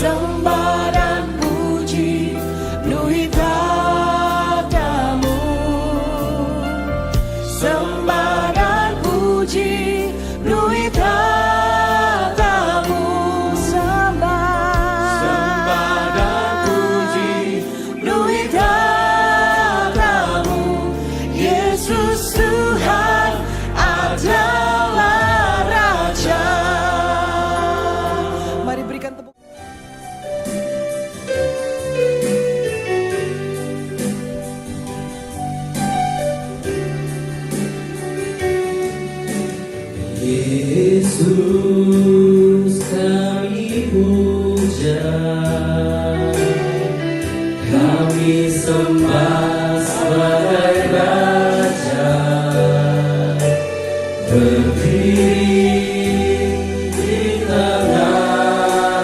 sembah dan puji penuhi tatamu. Sembah dan puji penuhi tatamu. Sembah dan puji penuhi tatamu. Yesus Tuhan adalah Raja. Mari berikan tepuk. Yesus kami puja, kami sembah sebagai Raja, berdiri di tengah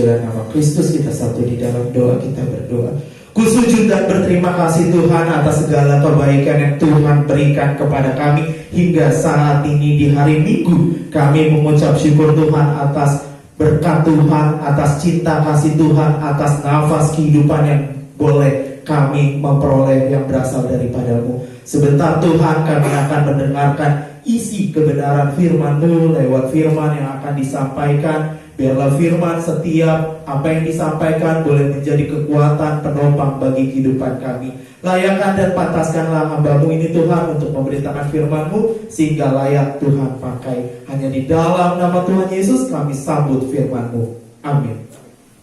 kemuliaan nama Kristus, kita satu di dalam doa, kita berdoa. Kusujud dan berterima kasih Tuhan atas segala kebaikan yang Tuhan berikan kepada kami hingga saat ini di hari Minggu. Kami mengucap syukur Tuhan atas berkat Tuhan, atas cinta kasih Tuhan, atas nafas kehidupan yang boleh kami memperoleh yang berasal daripada-Mu. Sebentar Tuhan, kami akan mendengarkan isi kebenaran firman-Mu lewat firman yang akan disampaikan. Biarlah firman setiap apa yang disampaikan boleh menjadi kekuatan penopang bagi kehidupan kami. Layakan dan pantaskanlah hamba-Mu ini Tuhan untuk memberitakan firman-Mu sehingga layak Tuhan pakai. Hanya di dalam nama Tuhan Yesus kami sambut firman-Mu. Amin.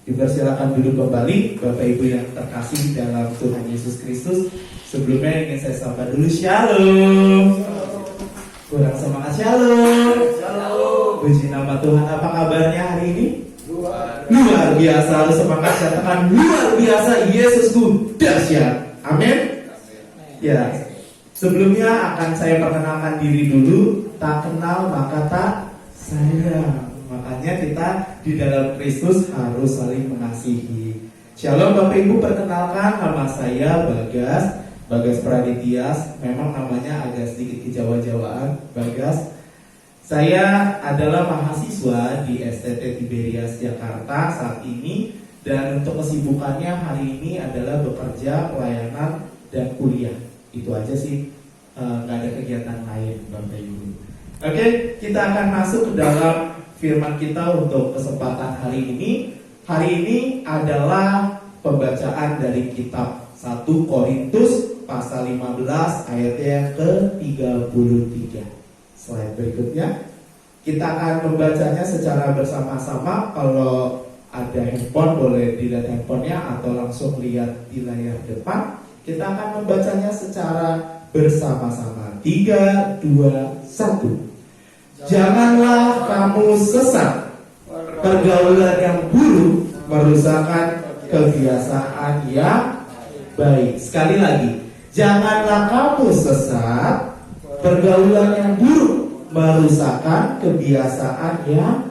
Dipersilakan duduk kembali Bapak Ibu yang terkasih dalam Tuhan Yesus Kristus. Sebelumnya ingin saya sapa dulu shalom. Kurang semangat shalom. Puji nama Tuhan. Apa kabarnya hari ini? Luar biasa. Harus semangat, katakan luar biasa. Yesusku dahsyat. Amin. Ya. Sebelumnya akan saya perkenalkan diri dulu. Tak kenal maka tak sayang. Makanya kita di dalam Kristus harus saling mengasihi. Shalom Bapak Ibu, perkenalkan nama saya Bagas Praditya. Memang namanya agak sedikit kejawa-jawaan, Bagas. Saya adalah mahasiswa di STT Tiberias Jakarta saat ini. Dan untuk kesibukannya hari ini adalah bekerja, pelayanan, dan kuliah. Itu aja sih, gak ada kegiatan lain Bapak Ibu. Oke, kita akan masuk ke dalam firman kita untuk kesempatan hari ini. Hari ini adalah pembacaan dari kitab 1 Korintus pasal 15 ayatnya yang ke-33. Slide berikutnya. Kita akan membacanya secara bersama-sama. Kalau ada handphone boleh dilihat handphonenya atau langsung lihat di layar depan. Kita akan membacanya secara bersama-sama. 3, 2, 1. Janganlah kamu sesat. Pergaulan yang buruk merusakkan kebiasaan yang baik. Sekali lagi, janganlah kamu sesat. Pergaulan yang buruk merusakkan kebiasaan yang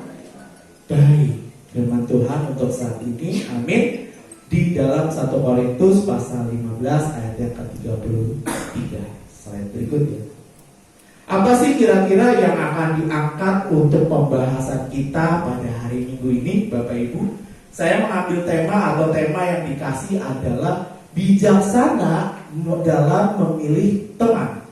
baik. Firman Tuhan untuk saat ini, amin. Di dalam 1 Korintus pasal 15 ayat yang ke-33. Slide berikutnya. Apa sih kira-kira yang akan diangkat untuk pembahasan kita pada hari Minggu ini, Bapak Ibu? Saya mengambil tema atau tema yang dikasih adalah bijaksana dalam memilih teman.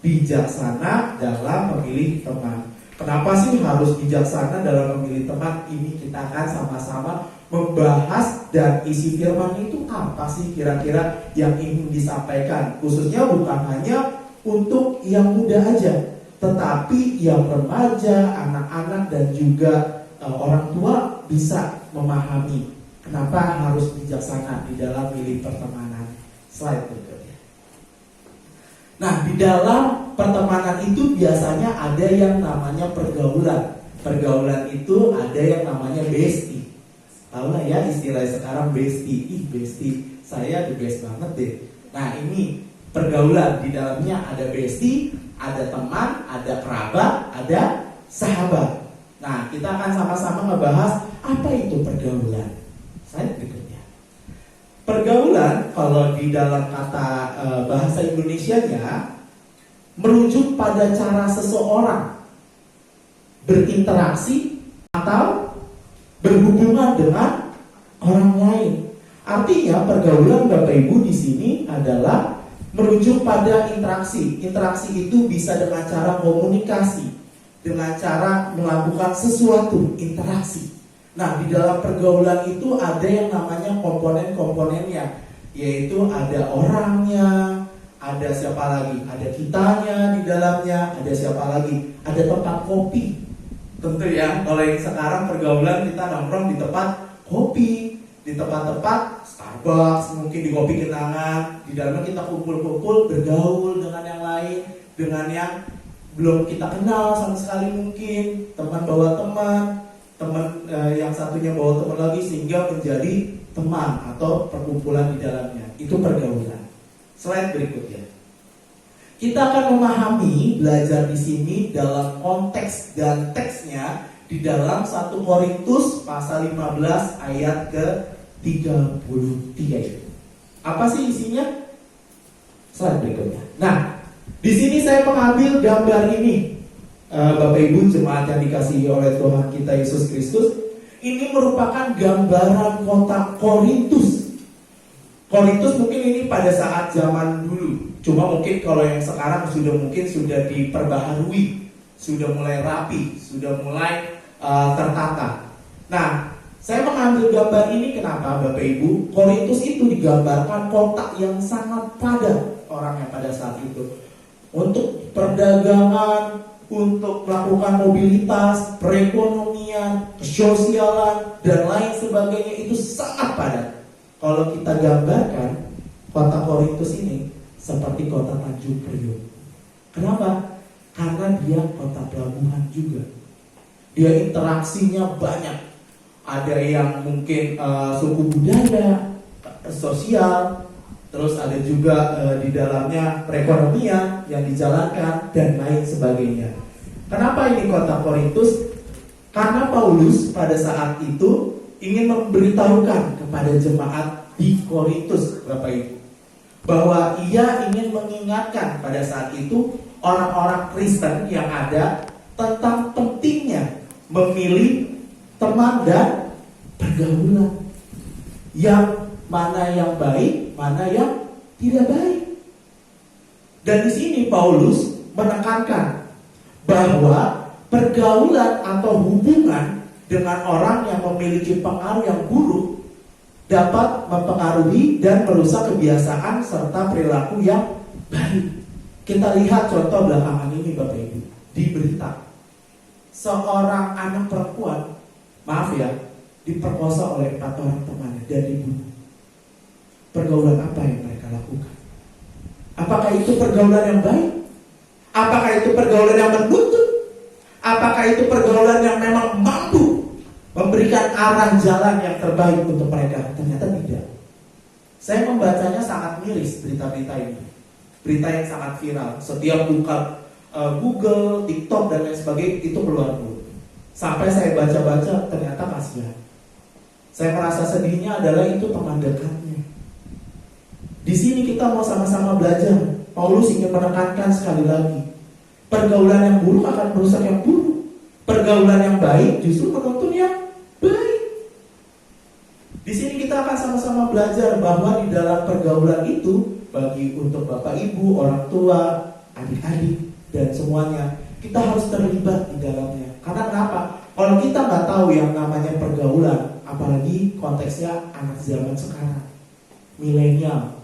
Bijaksana dalam memilih teman. Kenapa sih harus bijaksana dalam memilih teman? Ini kita akan sama-sama membahas, dan isi firman itu apa sih kira-kira yang ingin disampaikan. Khususnya bukan hanya untuk yang muda aja, tetapi yang remaja, anak-anak, dan juga orang tua bisa memahami kenapa harus bijaksana di dalam milih pertemanan. Slide berikutnya. Nah, di dalam pertemanan itu biasanya ada yang namanya pergaulan. Pergaulan itu ada yang namanya bestie. Tahu lah ya istilah sekarang bestie. Ih, bestie, saya the best banget deh. Nah, ini pergaulan. Di dalamnya ada bestie, ada teman, ada kerabat, ada sahabat. Nah, kita akan sama-sama ngebahas apa itu pergaulan. Slide berikutnya. Pergaulan kalau di dalam kata bahasa Indonesianya merujuk pada cara seseorang berinteraksi atau berhubungan dengan orang lain. Artinya pergaulan Bapak Ibu di sini adalah merujuk pada interaksi. Interaksi itu bisa dengan cara komunikasi, dengan cara melakukan sesuatu, interaksi. Nah, di dalam pergaulan itu ada yang namanya komponen-komponennya, yaitu ada orangnya, ada siapa lagi, ada kitanya di dalamnya, ada siapa lagi, ada tempat kopi. Tentu ya, kalau yang sekarang pergaulan kita nongkrong di tempat kopi, di tempat-tempat Starbucks, mungkin di kopi kenangan, di dalamnya kita kumpul-kumpul, bergaul dengan yang lain, dengan yang belum kita kenal sama sekali mungkin, teman bawa teman yang satunya bawa teman lagi sehingga menjadi teman atau perkumpulan di dalamnya. Itu pergaulan. Slide berikutnya. Kita akan memahami, belajar di sini dalam konteks dan teksnya di dalam 1 Korintus pasal 15 ayat ke-33 itu. Apa sih isinya? Slide berikutnya. Nah, di sini saya mengambil gambar ini. Bapak Ibu jemaat yang dikasihi oleh Tuhan kita Yesus Kristus, ini merupakan gambaran kota Korintus. Korintus mungkin ini pada saat zaman dulu. Cuma mungkin kalau yang sekarang sudah diperbaharui, sudah mulai rapi, sudah mulai tertata. Nah, saya mengambil gambar ini kenapa Bapak Ibu? Korintus itu digambarkan kota yang sangat padat orangnya pada saat itu. Untuk perdagangan, untuk melakukan mobilitas, perekonomian, kesosialan, dan lain sebagainya itu sangat padat. Kalau kita gambarkan kota Korintus ini seperti kota Tanjung Priok. Kenapa? Karena dia kota pelabuhan juga. Dia interaksinya banyak. Ada yang mungkin suku budaya, sosial, terus ada juga di dalamnya perekonomian yang dijalankan dan lain sebagainya. Kenapa ini kota Korintus? Karena Paulus pada saat itu ingin memberitahukan kepada jemaat di Korintus, Bapak Ibu, bahwa ia ingin mengingatkan pada saat itu orang-orang Kristen yang ada tentang pentingnya memilih teman dan pergaulan, yang mana yang baik, mana yang tidak baik. Dan di sini Paulus menekankan bahwa pergaulan atau hubungan dengan orang yang memiliki pengaruh yang buruk dapat mempengaruhi dan merusak kebiasaan serta perilaku yang baik. Kita lihat contoh belakangan ini Bapak Ibu di berita. Seorang anak perempuan, maaf ya, diperkosa oleh 4 orang temannya dan dibunuh. Pergaulan apa yang mereka lakukan? Apakah itu pergaulan yang baik? Apakah itu pergaulan yang bermutu? Apakah itu pergaulan yang memang mampu memberikan arah jalan yang terbaik untuk mereka? Ternyata tidak. Saya membacanya sangat miris berita-berita ini. Berita yang sangat viral. Setiap buka Google, TikTok dan lain sebagainya itu keluar dulu. Sampai saya baca-baca ternyata kasihan. Saya merasa sedihnya adalah itu teman dekatnya. Di sini kita mau sama-sama belajar. Paulus ingin menekankan sekali lagi, pergaulan yang buruk akan merusak yang buruk. Pergaulan yang baik justru menuntun yang baik. Di sini kita akan sama-sama belajar bahwa di dalam pergaulan itu, bagi untuk Bapak Ibu, orang tua, adik-adik dan semuanya, kita harus terlibat di dalamnya. Karena kenapa? Kalau kita nggak tahu yang namanya pergaulan, apalagi konteksnya anak zaman sekarang, milenial,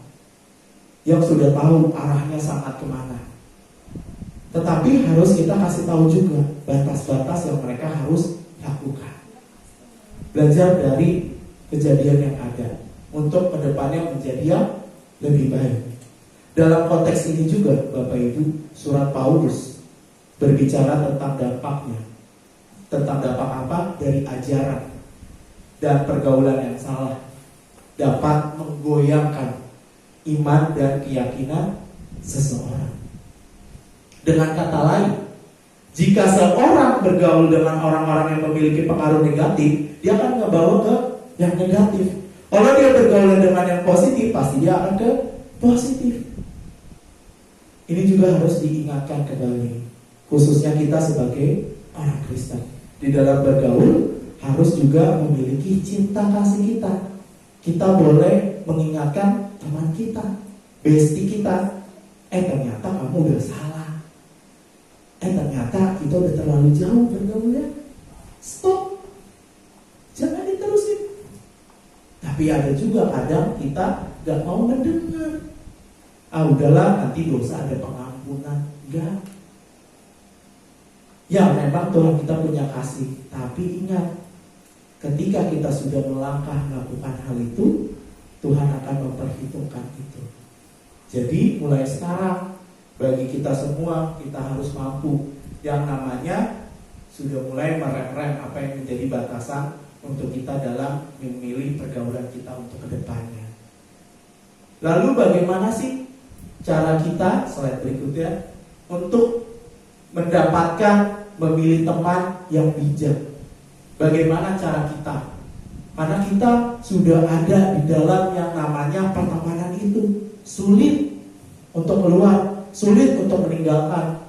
yang sudah tahu arahnya sangat kemana. Tetapi harus kita kasih tahu juga batas-batas yang mereka harus lakukan. Belajar dari kejadian yang ada untuk kedepannya menjadi yang lebih baik. Dalam konteks ini juga Bapak Ibu, surat Paulus berbicara tentang dampaknya. Tentang dampak apa? Dari ajaran dan pergaulan yang salah dapat menggoyangkan iman dan keyakinan seseorang. Dengan kata lain, jika seorang bergaul dengan orang-orang yang memiliki pengaruh negatif, dia akan ngebawa ke yang negatif. Kalau dia bergaul dengan yang positif, pasti dia akan ke positif. Ini juga harus diingatkan kembali, khususnya kita sebagai orang Kristen. Di dalam bergaul harus juga memiliki cinta kasih kita. Kita boleh mengingatkan teman kita, bestie kita, ternyata kamu udah salah. Ternyata kita udah terlalu jauh bergaulnya. Stop. Jangan diterusin. Tapi ada juga kadang kita gak mau mendengar. Udahlah, nanti dosa ada pengampunan. Enggak. Ya memang Tuhan kita punya kasih. Tapi ingat, ketika kita sudah melangkah melakukan hal itu, Tuhan akan memperhitungkan itu. Jadi mulai sekarang, bagi kita semua, kita harus mampu yang namanya sudah mulai merem-rem apa yang menjadi batasan untuk kita dalam memilih pergaulan kita untuk kedepannya. Lalu bagaimana sih cara kita, slide berikutnya, untuk mendapatkan memilih teman yang bijak? Bagaimana cara kita? Karena kita sudah ada di dalam yang namanya pertemanan itu. Sulit untuk keluar, sulit untuk meninggalkan.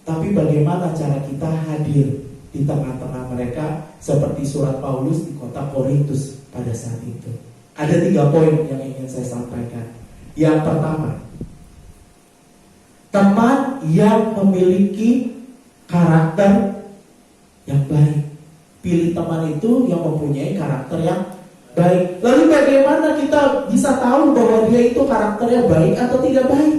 Tapi bagaimana cara kita hadir di tengah-tengah mereka seperti surat Paulus di kota Korintus pada saat itu. Ada 3 poin yang ingin saya sampaikan. Yang pertama, teman yang memiliki karakter yang baik. Pilih teman itu yang mempunyai karakter yang baik. Lalu bagaimana kita bisa tahu bahwa dia itu karakternya baik atau tidak baik?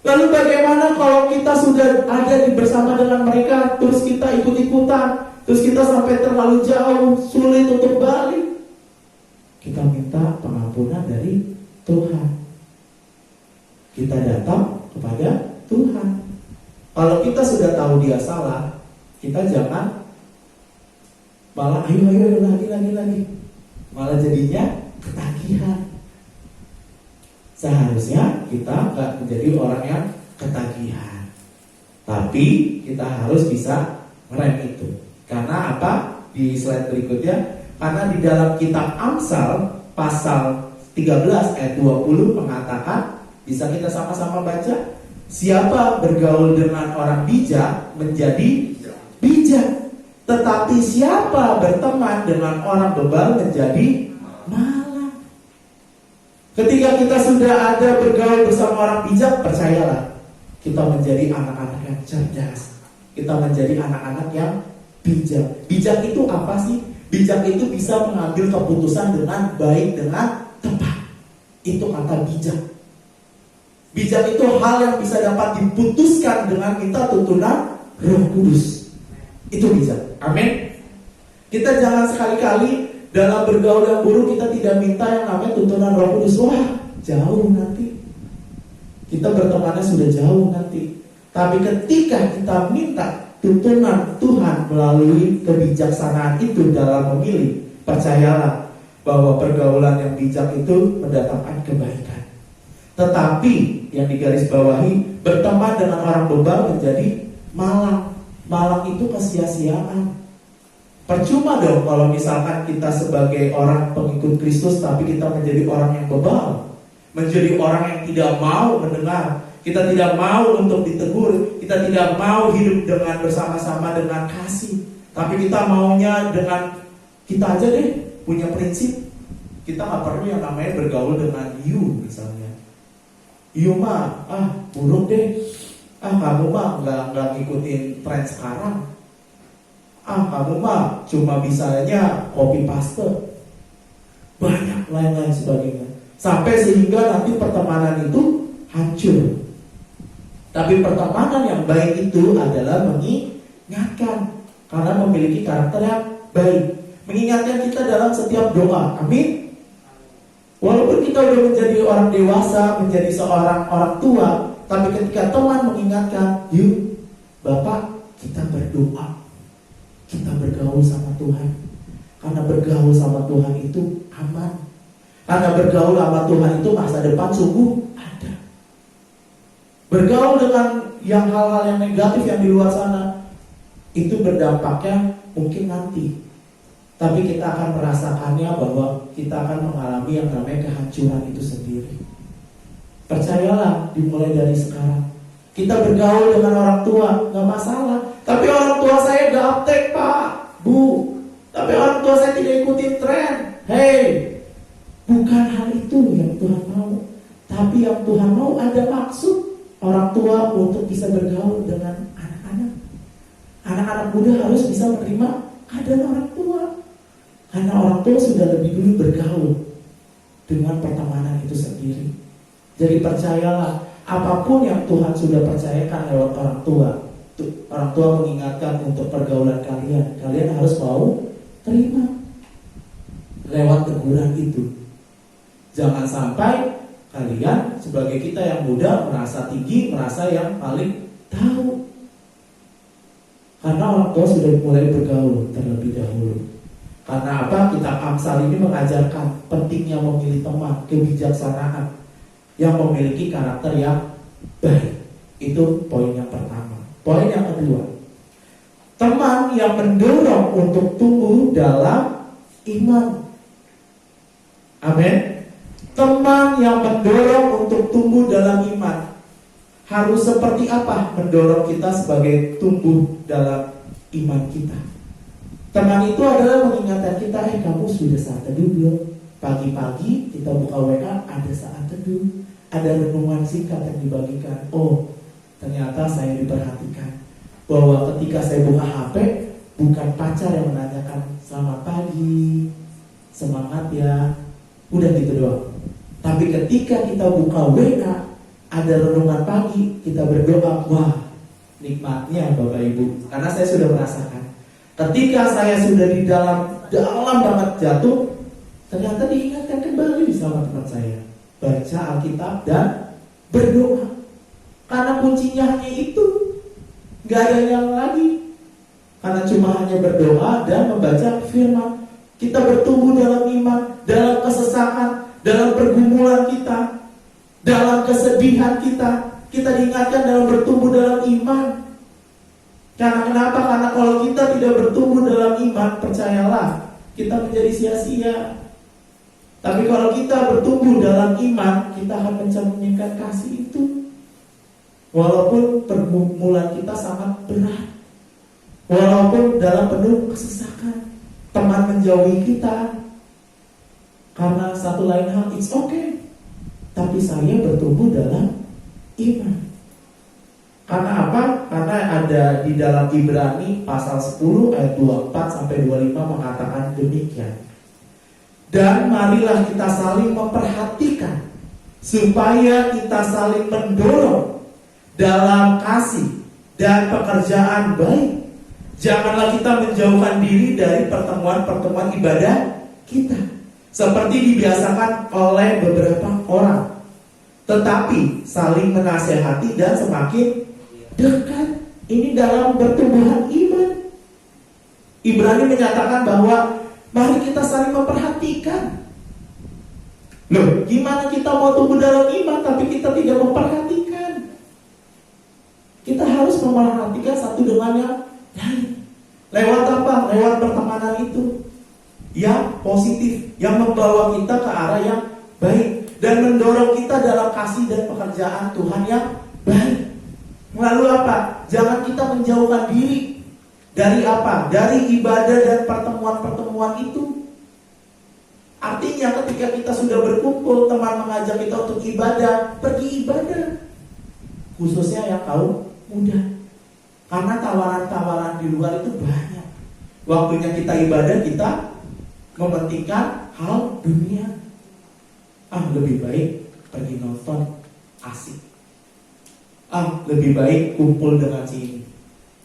Lalu bagaimana kalau kita sudah ada bersama dengan mereka, terus kita ikut-ikutan, terus kita sampai terlalu jauh, sulit untuk balik? Kita minta pengampunan dari Tuhan. Kita datang kepada Tuhan. Kalau kita sudah tahu dia salah, kita jangan malah ayo lagi. Malah jadinya ketagihan. Seharusnya kita gak menjadi orang yang ketagihan, tapi kita harus bisa ngerem itu. Karena apa? Di slide berikutnya, karena di dalam kitab Amsal pasal 13 ayat 20 mengatakan, bisa kita sama-sama baca, siapa bergaul dengan orang bijak menjadi bijak, tetapi siapa berteman dengan orang bebal menjadi malang. Ketika kita sudah ada bergaul bersama orang bijak, percayalah, kita menjadi anak-anak yang cerdas. Kita menjadi anak-anak yang bijak. Bijak itu apa sih? Bijak itu bisa mengambil keputusan dengan baik, dengan tepat. Itu kata bijak. Bijak itu hal yang bisa dapat diputuskan dengan minta tuntunan Roh Kudus. Itu bijak. Amin. Kita jangan sekali-kali dalam bergaul yang buruk kita tidak minta yang namanya tuntunan Roh Kudus. Wah, jauh nanti. Kita bertemannya sudah jauh nanti. Tapi ketika kita minta tuntunan Tuhan melalui kebijaksanaan itu dalam memilih, percayalah bahwa pergaulan yang bijak itu mendatangkan kebaikan. Tetapi yang digarisbawahi, berteman dengan orang bebal menjadi malang. Malang itu kesia-siaan. Percuma dong kalau misalkan kita sebagai orang pengikut Kristus tapi kita menjadi orang yang bebal, menjadi orang yang tidak mau mendengar, kita tidak mau untuk ditegur, kita tidak mau hidup dengan bersama-sama dengan kasih, tapi kita maunya dengan kita aja deh punya prinsip. Kita nggak perlu yang namanya bergaul dengan you misalnya. You mah buruk deh, kamu mah nggak ngikutin tren sekarang. Kamu mah cuma bisanya copy paste. Banyak lain-lain sebagainya. Sampai sehingga nanti pertemanan itu hancur. Tapi pertemanan yang baik itu adalah mengingatkan. Karena memiliki karakter yang baik. Mengingatkan kita dalam setiap doa. Amin. Walaupun kita sudah menjadi orang dewasa, menjadi seorang orang tua, tapi ketika teman mengingatkan, yuk Bapak kita berdoa, kita bergaul sama Tuhan. Karena bergaul sama Tuhan itu aman. Karena bergaul sama Tuhan itu masa depan sungguh ada. Bergaul dengan yang hal-hal yang negatif yang di luar sana, itu berdampaknya mungkin nanti. Tapi kita akan merasakannya bahwa kita akan mengalami yang namanya kehancuran itu sendiri. Percayalah, dimulai dari sekarang. Kita bergaul dengan orang tua, gak masalah. Tapi orang tua saya gaptek Pak, Bu. Tapi orang tua saya tidak ikutin tren. Hey, bukan hal itu yang Tuhan mau. Tapi yang Tuhan mau ada maksud orang tua untuk bisa bergaul dengan anak-anak. Anak-anak muda harus bisa menerima keadaan orang tua. Karena orang tua sudah lebih dulu bergaul dengan pertemanan itu sendiri. Jadi percayalah, apapun yang Tuhan sudah percayakan lewat orang tua mengingatkan untuk pergaulan kalian, kalian harus mau terima lewat teguran itu. Jangan sampai kalian sebagai kita yang muda merasa tinggi, merasa yang paling tahu. Karena orang tua sudah mulai bergaul terlebih dahulu. Karena apa? Kitab Amsal ini mengajarkan pentingnya memilih teman, kebijaksanaan yang memiliki karakter yang baik. Itu poin yang pertama. Poin yang kedua, Teman yang mendorong untuk tumbuh dalam iman. Amin. Teman yang mendorong untuk tumbuh dalam iman. Harus seperti apa mendorong kita sebagai tumbuh dalam iman kita? Teman itu adalah mengingatkan kita, kamu sudah saat teduh belum? Pagi-pagi kita buka WA, ada saat teduh, ada renungan singkat yang dibagikan. Oh, ternyata saya diperhatikan. Bahwa ketika saya buka HP, bukan pacar yang menanyakan selamat pagi, semangat ya, udah gitu doang. Tapi ketika kita buka WA, ada renungan pagi, kita berdoa, wah, nikmatnya Bapak Ibu. Karena saya sudah merasakan. Ketika saya sudah di dalam banget jatuh, ternyata diingatkan kembali sama teman saya. Baca Alkitab dan berdoa. Karena kuncinya hanya itu. Gak ada yang lagi. Karena cuma hanya berdoa dan membaca firman. Kita bertumbuh dalam iman, dalam kesesakan, dalam pergumulan kita, dalam kesedihan kita. Kita diingatkan dalam bertumbuh dalam iman. Karena kenapa? Karena kalau kita tidak bertumbuh dalam iman, percayalah, kita menjadi sia-sia. Tapi kalau kita bertumbuh dalam iman, kita akan mencerminkan kasih itu. Walaupun pergumulan kita sangat berat, walaupun dalam penuh kesesakan, teman menjauhi kita karena satu lain hal, it's okay. Tapi saya bertumbuh dalam iman. Karena apa? Karena ada di dalam Ibrani pasal 10 ayat 24 sampai 25 mengatakan demikian. Dan marilah kita saling memperhatikan supaya kita saling mendorong dalam kasih dan pekerjaan baik. Janganlah kita menjauhkan diri dari pertemuan-pertemuan ibadah kita, seperti dibiasakan oleh beberapa orang, tetapi saling menasehati dan semakin dekat. Ini dalam pertumbuhan iman. Ibrani menyatakan bahwa mari kita saling memperhatikan. Loh, gimana kita mau tumbuh dalam iman tapi kita tidak memperhatikan? Kita harus memperhatikan satu dengan yang lain. Lewat apa? Lewat pertemanan itu yang positif, yang membawa kita ke arah yang baik dan mendorong kita dalam kasih dan pekerjaan Tuhan yang baik. Lalu apa? Jangan kita menjauhkan diri dari apa? Dari ibadah dan pertemuan-pertemuan itu. Artinya ketika kita sudah berkumpul, teman mengajak kita untuk ibadah, pergi ibadah. Khususnya yang kaum muda. Karena tawaran-tawaran di luar itu banyak. Waktunya kita ibadah, kita mementingkan hal dunia. Lebih baik pergi nonton asik. Lebih baik kumpul dengan si ini.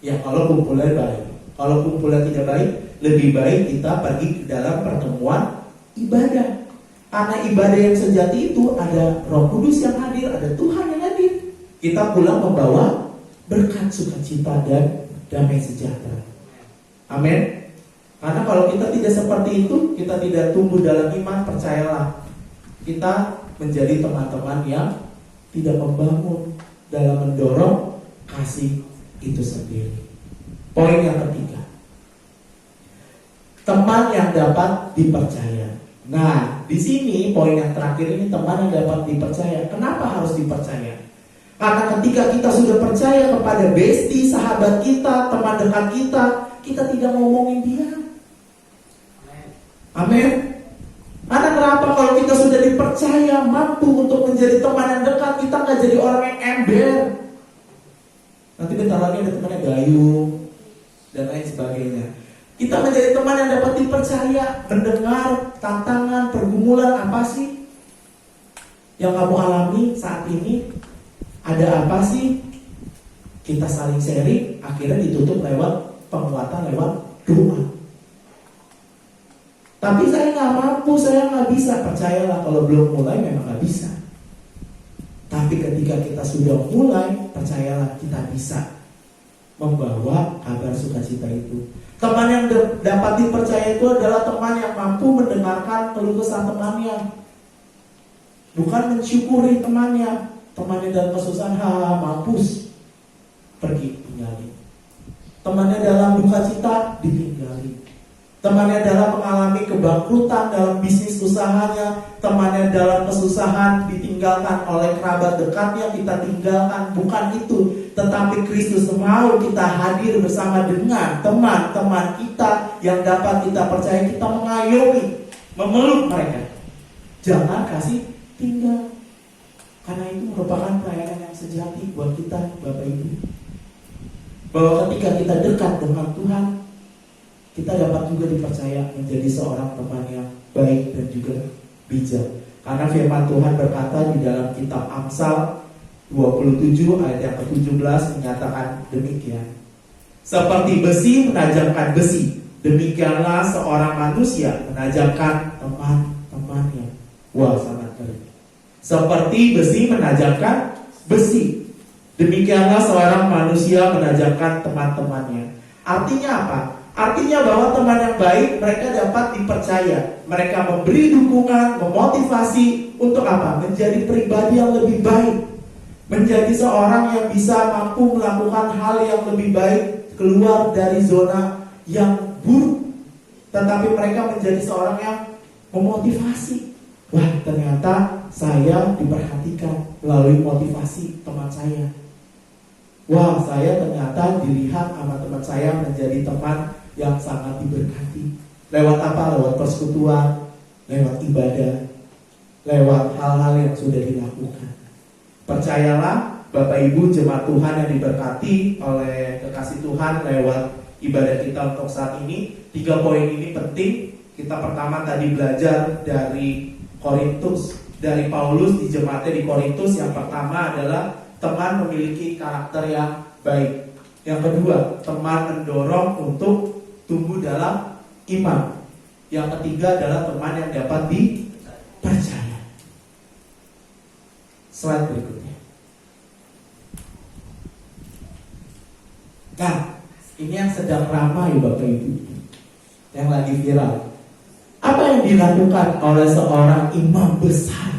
Ya kalau kumpulnya baik. Kalau kumpulnya tidak baik, lebih baik kita pergi ke dalam pertemuan ibadah. Karena ibadah yang sejati itu ada Roh Kudus yang hadir, ada Tuhan yang hadir. Kita pulang membawa berkat, sukacita dan damai sejahtera. Amin. Karena kalau kita tidak seperti itu, kita tidak tumbuh dalam iman, percayalah, kita menjadi teman-teman yang tidak membangun dalam mendorong kasih itu sendiri. Poin yang ketiga, teman yang dapat dipercaya. Nah, di sini poin yang terakhir ini, teman yang dapat dipercaya. Kenapa harus dipercaya? Karena ketika kita sudah percaya kepada bestie, sahabat kita, teman dekat kita, kita tidak ngomongin dia. Amin. Karena kenapa? Kalau kita sudah dipercaya mampu untuk menjadi teman yang dekat, kita nggak jadi orang yang ember. Nanti bentar lagi ada temannya gayung dan lain sebagainya. Kita menjadi teman yang dapat dipercaya, mendengar tantangan, pergumulan apa sih yang kamu alami saat ini, ada apa sih? Kita saling sharing, akhirnya ditutup lewat penguatan, lewat doa. Tapi saya nggak mampu, saya nggak bisa. Percayalah, kalau belum mulai memang nggak bisa. Tapi ketika kita sudah mulai, percayalah kita bisa membawa kabar sukacita itu. Teman yang dapat dipercaya itu adalah teman yang mampu mendengarkan keluh kesah temannya, bukan mensyukuri temannya dalam kesusahan, mampus, pergi tinggalin. Temannya dalam duka cita ditinggali. Temannya dalam mengalami kebangkrutan dalam bisnis usahanya, temannya dalam kesusahan ditinggalkan oleh kerabat dekatnya, kita tinggalkan. Bukan itu, tetapi Kristus mau kita hadir bersama dengan teman-teman kita yang dapat kita percaya, kita mengayomi, memeluk mereka. Jangan kasih tinggal, karena itu merupakan pelayanan yang sejati buat kita, Bapak Ibu. Bahwa ketika kita dekat dengan Tuhan, kita dapat juga dipercaya menjadi seorang teman yang baik dan juga bijak. Karena firman Tuhan berkata di dalam kitab Amsal 27 ayat yang ke-17 menyatakan demikian. Seperti besi menajamkan besi, demikianlah seorang manusia menajamkan teman-temannya. Wah, sangat keren. Seperti besi menajamkan besi, demikianlah seorang manusia menajamkan teman-temannya. Artinya apa? Artinya bahwa teman yang baik mereka dapat dipercaya. Mereka memberi dukungan, memotivasi untuk apa? Menjadi pribadi yang lebih baik, menjadi seorang yang bisa mampu melakukan hal yang lebih baik, keluar dari zona yang buruk. Tetapi mereka menjadi seorang yang memotivasi. Wah, ternyata saya diperhatikan melalui motivasi teman saya. Wah, saya ternyata dilihat sama teman saya menjadi teman yang sangat diberkati. Lewat apa? Lewat persekutuan, lewat ibadah, lewat hal-hal yang sudah dilakukan. Percayalah Bapak Ibu jemaat Tuhan yang diberkati oleh kekasih Tuhan lewat ibadah kita untuk saat ini. 3 poin ini penting. Kita pertama tadi belajar dari Korintus, dari Paulus di jemaatnya di Korintus. Yang pertama adalah teman memiliki karakter yang baik. Yang kedua, teman mendorong untuk tumbuh dalam iman. Yang ketiga adalah teman yang dapat dipercaya. Slide berikutnya. Nah, ini yang sedang ramai Bapak Ibu, yang lagi viral. Apa yang dilakukan oleh seorang imam besar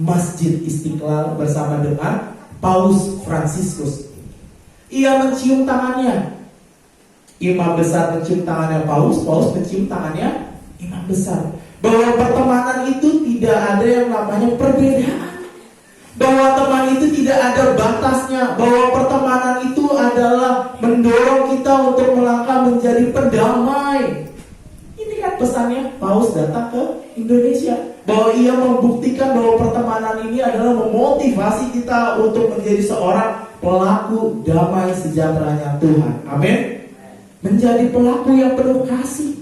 Masjid Istiqlal bersama dengan Paus Fransiskus? Ia mencium tangannya. Imam besar mencium tangannya Paus mencium tangannya imam besar. Bahwa pertemanan itu tidak ada yang namanya perbedaan. Bahwa teman itu tidak ada batasnya. Bahwa pertemanan itu adalah mendorong kita untuk melangkah menjadi pendamai. Ini kan pesannya Paus datang ke Indonesia. Bahwa ia membuktikan bahwa pertemanan ini adalah memotivasi kita untuk menjadi seorang pelaku damai sejahteranya Tuhan. Amin. Menjadi pelaku yang penuh kasih.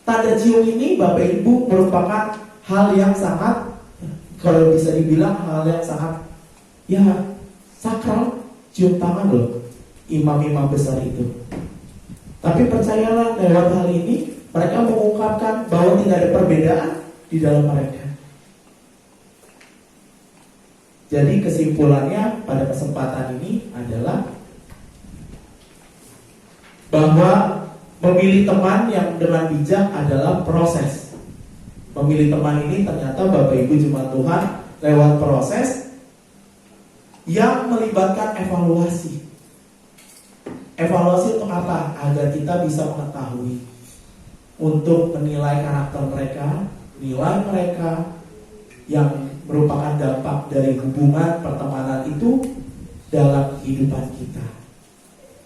Tanda cium ini Bapak Ibu merupakan hal yang sangat, kalau bisa dibilang hal yang sangat sakral. Cium tangan loh imam-imam besar itu. Tapi percayalah lewat hal ini mereka mengungkapkan bahwa tidak ada perbedaan di dalam mereka. Jadi kesimpulannya pada kesempatan ini adalah bahwa memilih teman yang dengan bijak adalah proses. Memilih teman ini ternyata Bapak Ibu jemaat Tuhan lewat proses yang melibatkan evaluasi. Evaluasi untuk apa? Agar kita bisa mengetahui, untuk menilai karakter mereka, nilai mereka yang merupakan dampak dari hubungan pertemanan itu dalam kehidupan kita.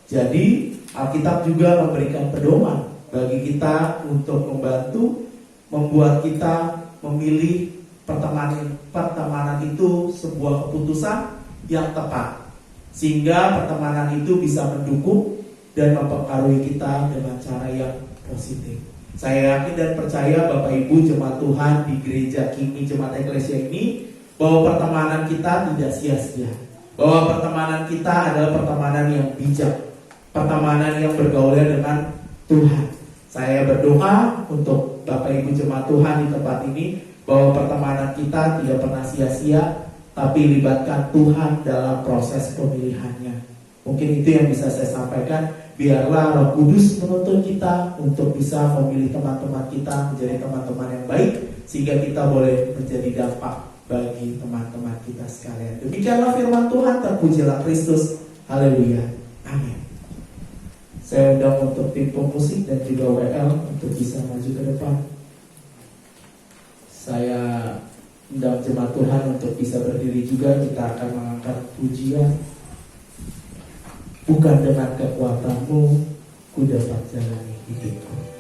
Jadi Alkitab juga memberikan pedoman bagi kita untuk membantu membuat kita memilih pertemanan itu sebuah keputusan yang tepat, sehingga pertemanan itu bisa mendukung dan mempengaruhi kita dengan cara yang positif. Saya yakin dan percaya Bapak Ibu jemaat Tuhan di gereja Kimi Jemaat Eklesia ini, bahwa pertemanan kita tidak sia-sia, bahwa pertemanan kita adalah pertemanan yang bijak, pertemanan yang bergaul dengan Tuhan. Saya berdoa untuk Bapak Ibu jemaat Tuhan di tempat ini, bahwa pertemanan kita tidak pernah sia-sia, tapi libatkan Tuhan dalam proses pemilihannya. Mungkin itu yang bisa saya sampaikan. Biarlah Roh Kudus menuntun kita untuk bisa memilih teman-teman kita menjadi teman-teman yang baik, sehingga kita boleh menjadi dampak bagi teman-teman kita sekalian. Demikianlah firman Tuhan. Terpujilah Kristus. Haleluya. Amin. Saya undang untuk tim pemusik dan juga WL untuk bisa maju ke depan. Saya undang jemaat Tuhan untuk bisa berdiri juga. Kita akan mengangkat pujian. Bukan dengan kekuatanmu ku dapat jalani hidupku.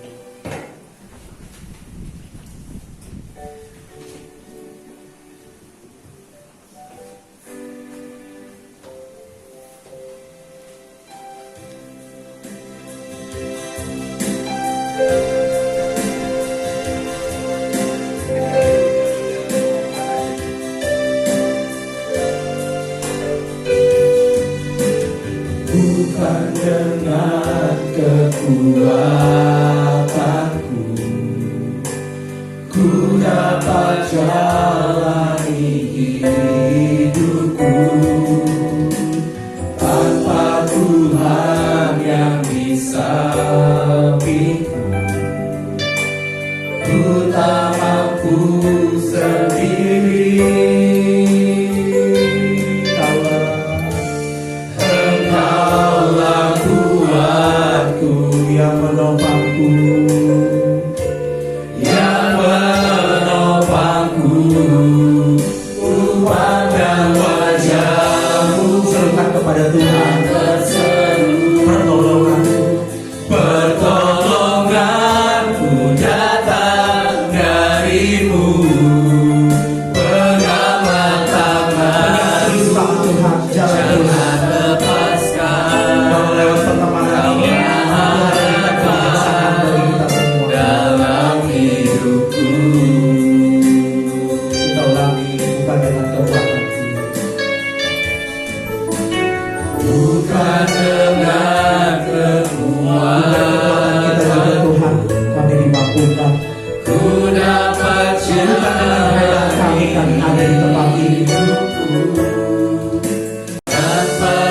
Bukan dengan kekuatanku ku dapat jalani hidupku, tanpa Tuhan yang di sampingku ku tak mampu sendiri. Yang menopangku, ku pandang wajah-Mu, serukan kepada Tuhan, pertolonganku datang dari-Mu, peganglah tangan, terus tangan Tuhan, jalan Tuhan, lepaskan. bahwa lewat pertemanan ini dalam hidupku. kita ulangi, bukan dengan kekuatan Bukan dengan kekuatan kita juga Tuhan, kami dimampukan. ku dapat Bukan dengan hebat kami ada di tempat ini.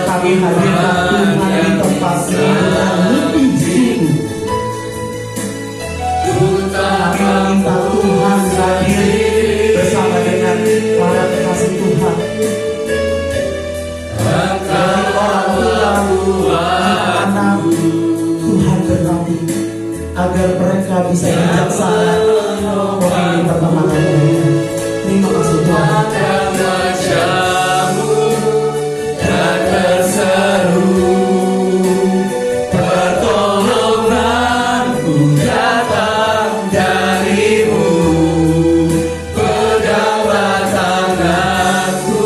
Kami hadirkan Tuhan di tempat ini dengan lebih sungguh. Kami meminta Tuhan hadir bersama dengan para kekasih Tuhan. Dari orang tua, anak, Tuhan berkati agar mereka bisa bijaksana memilih pertemanan mereka. Terima kasih Tuhan. wajah-Mu dan berseru, pertolonganku datang dari-Mu, peganglah tanganku,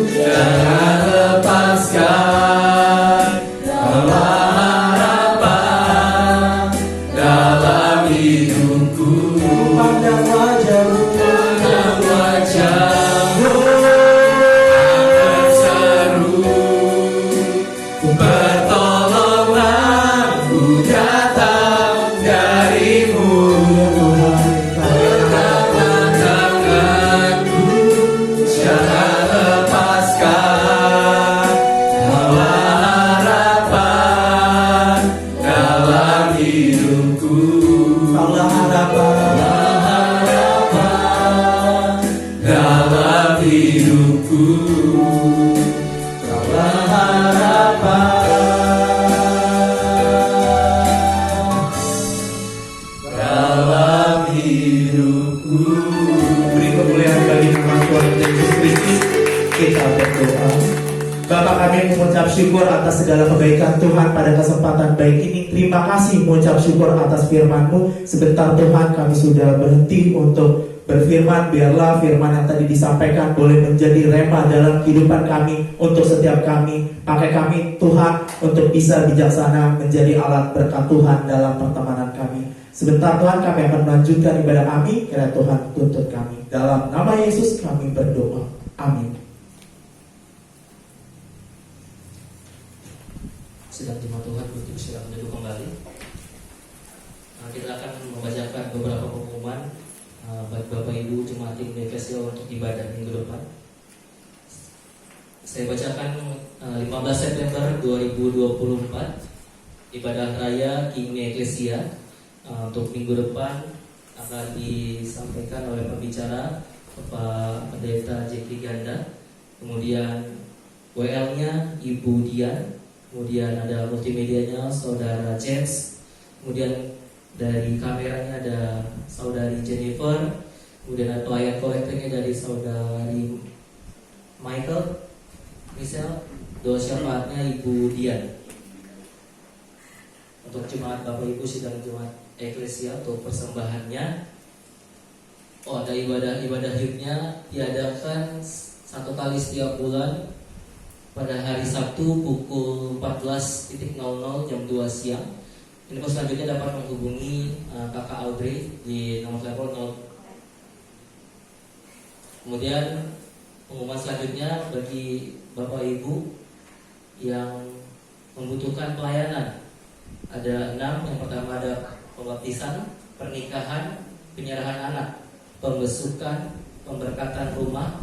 jangan lepaskan. Dalam harapan, dalam hidupku, Pandang wajah-Mu, pandang wajah-Mu, berseru, pertolonganku datang dari-Mu, peganglah tanganku, jangan lepaskan. Dalam harapan, dalam hidupku, Allah harapan. dalam hidupku, dalam harapan, dalam hidupku. Beri kemuliaan bagi nama Tuhan Yesus Kristus. Kita berdoa. Bapa, kami mengucap syukur atas segala kebaikan Tuhan pada kesempatan baik ini. Terima kasih mengucap syukur atas firman-Mu. Sebentar Tuhan, kami sudah berhenti untuk berfirman. Biarlah firman yang tadi disampaikan boleh menjadi rema dalam kehidupan kami, untuk setiap kami. Pakai kami Tuhan untuk bisa bijaksana menjadi alat berkat Tuhan dalam pertemanan kami. Sebentar Tuhan, kami akan melanjutkan ibadah kami. Kiranya Tuhan tuntut kami. Dalam nama Yesus kami berdoa. Amin. Sedang jemaat Tuhan untuk silakan duduk kembali. Kita akan membacakan beberapa pengumuman bagi Bapak Ibu jemaat tim Efesia untuk ibadah minggu depan. Saya bacakan 15 September 2024 ibadah raya Kingme Eklesia. Untuk minggu depan akan disampaikan oleh pembicara Bapak Pendeta Jeki Ganda, kemudian WL-nya Ibu Dian, kemudian ada multimedianya saudara James, kemudian dari kameranya ada saudari Jennifer, kemudian ada pelayan kolektornya dari saudari Michelle, doa syafaatnya Ibu Dian. Untuk jemaat Bapak Ibu sidang jemaat eklesia untuk persembahannya, ada ibadah hidupnya diadakan 1 kali setiap bulan pada hari Sabtu pukul 14.00 jam 2 siang. Info selanjutnya dapat menghubungi Kakak Audrey di nomor telepon 0. Kemudian pengumuman selanjutnya bagi Bapak Ibu yang membutuhkan pelayanan, ada 6. Yang pertama ada pembaptisan, pernikahan, penyerahan anak, pembesukan, pemberkatan rumah,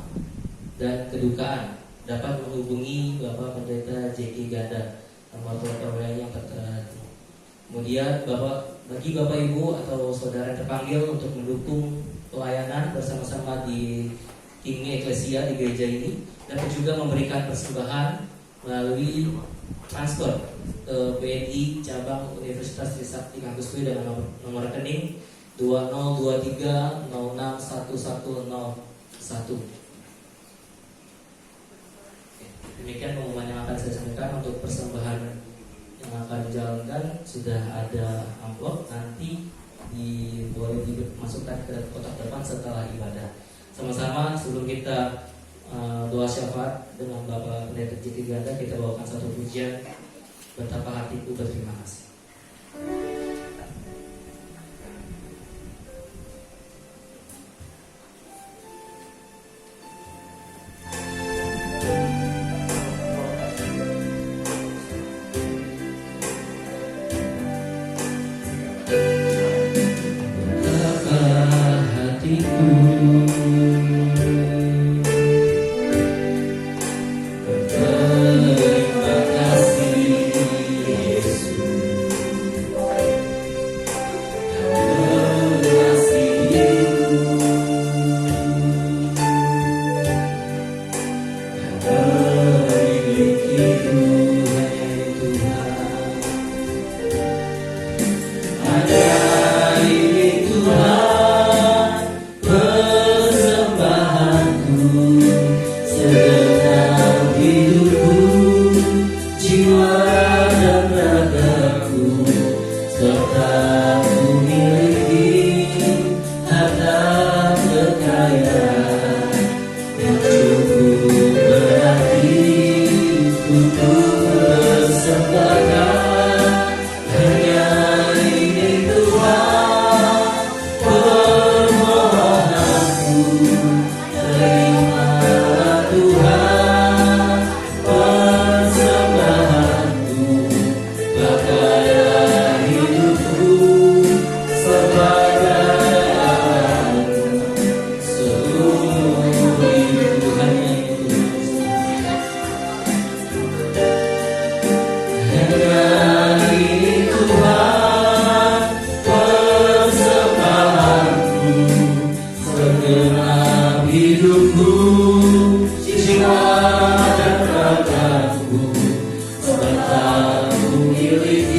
dan kedukaan. Dapat menghubungi Bapak Pendeta J.K. Ganda, nomor telepon yang tertera. Kemudian bagi Bapak Ibu atau saudara yang terpanggil untuk mendukung pelayanan bersama-sama di Kingmi Eklesia di gereja ini, dapat juga memberikan persembahan melalui transfer ke BNI cabang Universitas Trisakti Kampus B dengan nomor rekening 2023061101. Demikian pengumuman yang akan saya sampaikan. Untuk persembahan yang akan dijalankan sudah ada amplop, nanti boleh dimasukkan ke kotak depan setelah ibadah. Sama-sama sebelum kita doa syafaat dengan Bapak Pendeta J.K. Ganda, kita bawakan satu pujian, Betapa Hatiku Berterima Kasih. Jiwa dan ragaku, serta ku miliki